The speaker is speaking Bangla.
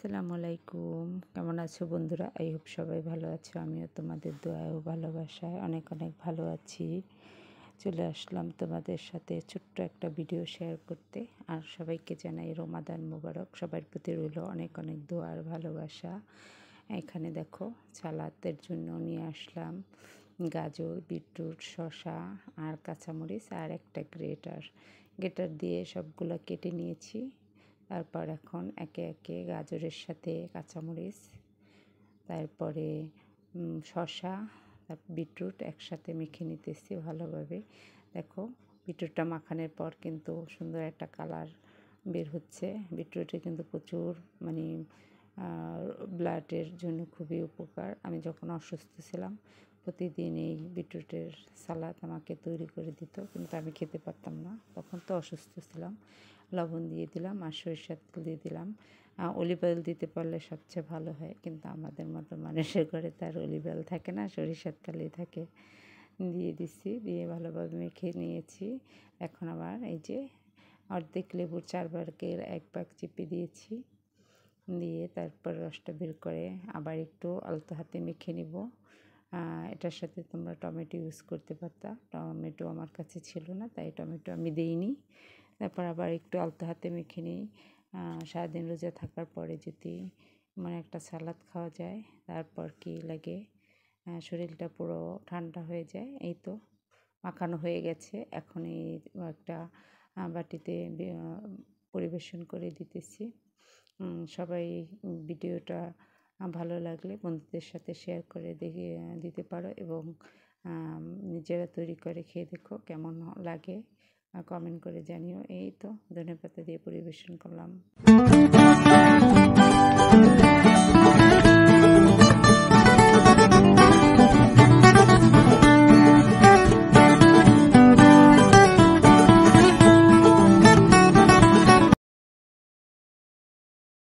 আসসালামু আলাইকুম। কেমন আছো বন্ধুরা? আই হোপ সবাই ভালো আছো। আমিও তোমাদের দোয়ায় ও ভালোবাসায় অনেক ভালো আছি। চলে আসলাম তোমাদের সাথে ছোট্ট একটা ভিডিও শেয়ার করতে। আর সবাইকে জানাই রমাদান মোবারক। সবার প্রতি রইল অনেক দোয়া আর ভালোবাসা। এখানে দেখো সালাতের জন্য নিয়ে আসলাম গাজর, বিটরুট, শসা আর কাঁচামরিচ আর একটা গ্রেটার দিয়ে সবগুলো কেটে নিয়েছি। তারপর এখন একে একে গাজরের সাথে কাঁচামরিচ, তারপরে শসা, তারপর বিটরুট একসাথে মেখে নিতেছি ভালোভাবে। দেখো বিটরুটটা মাখানোর পর কিন্তু সুন্দর একটা কালার বের হচ্ছে। বিটরুটে কিন্তু প্রচুর ব্লাডের জন্য খুবই উপকার। আমি যখন অসুস্থ ছিলাম প্রতিদিন এই বিটরুটের সালাদ আমাকে তৈরি করে দিত, কিন্তু আমি খেতে পারতাম না, তখন তো অসুস্থ ছিলাম। লবণ দিয়ে দিলাম আর সরিষার তেল দিয়ে দিলাম। অলিভ অয়েল দিতে পারলে সবচেয়ে ভালো হয়, কিন্তু আমাদের মতো মানুষের ঘরে তার অলিভ অয়েল থাকে না, সরিষার তেলই থাকে। দিয়ে দিচ্ছি, দিয়ে ভালোভাবে মেখে নিয়েছি। এখন আবার এই যে অর্ধেক লেবুর 4 ভাগের 1 ভাগ চিপে দিয়েছি, দিয়ে তারপর রসটা বের করে আবার একটু আলতো হাতে মেখে নিব। এটার সাথে তোমরা টমেটো ইউজ করতে পারতা, টমেটো আমার কাছে ছিল না তাই টমেটো আমি দিইনি। তারপর আবার একটু আলতো হাতে মেখে নিই। সারাদিন রোজা থাকার পরে যদি একটা সালাদ খাওয়া যায়, তারপর কি লাগে, শরীরটা পুরো ঠান্ডা হয়ে যায়। এই তো মাখানো হয়ে গেছে। এখন এই একটা বাটিতে পরিবেশন করে দিতেছি। সবাই ভিডিওটা ভালো লাগলে বন্ধুদের সাথে শেয়ার করে দিতে পারো, এবং নিজেরা তৈরি করে খেয়ে দেখো কেমন লাগে, কমেন্ট করে জানিও। এই তো ধনেপাতা দিয়ে পরিবেশন করলাম।